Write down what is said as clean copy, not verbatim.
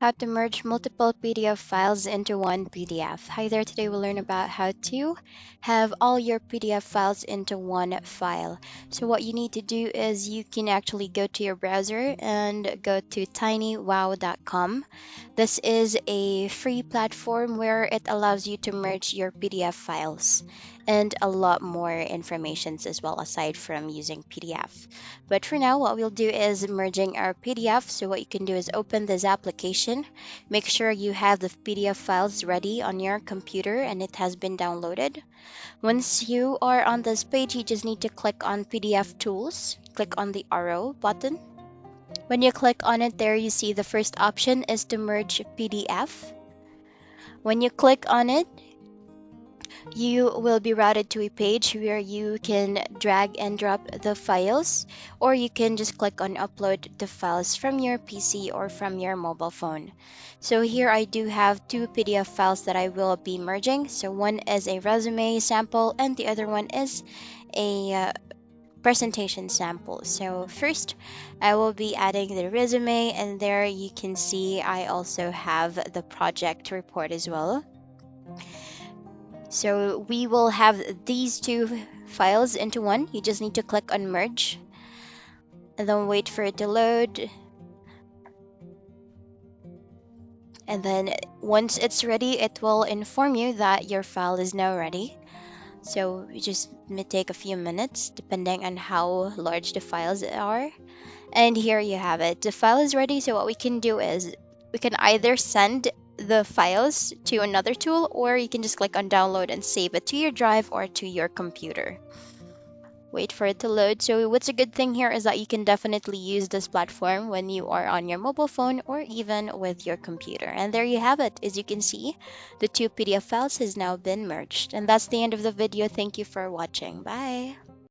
How to merge multiple PDF files into one PDF. Hi there, today we'll learn about how to have all your PDF files into one file. So what you need to do is you can actually go to your browser and go to tinywow.com. This is a free platform where it allows you to merge your PDF files and a lot more informations as well aside from using PDF. But for now, what we'll do is merging our PDF. So what you can do is open this application. Make sure you have the PDF files ready on your computer and it has been downloaded. Once you are on this page, you just need to click on PDF Tools. Click on the arrow button. When you click on it, there you see the first option is to merge PDF. When you click on it, you will be routed to a page where you can drag and drop the files, or you can just click on upload the files from your PC or from your mobile phone. So here I do have two PDF files that I will be merging. So one is a resume sample and the other one is a presentation sample. So first I will be adding the resume, and there you can see I also have the project report as well. So we will have these two files into one. You just need to click on merge and then wait for it to load. And then once it's ready, it will inform you that your file is now ready. So it just may take a few minutes depending on how large the files are. And here you have it. The file is ready. So what we can do is we can either send the files to another tool, or you can just click on download and save it to your drive or to your computer. Wait for it to load. So what's a good thing here is that you can definitely use this platform when you are on your mobile phone or even with your computer. And there you have it. As you can see, the two PDF files has now been merged. And that's the end of the video. Thank you for watching. Bye.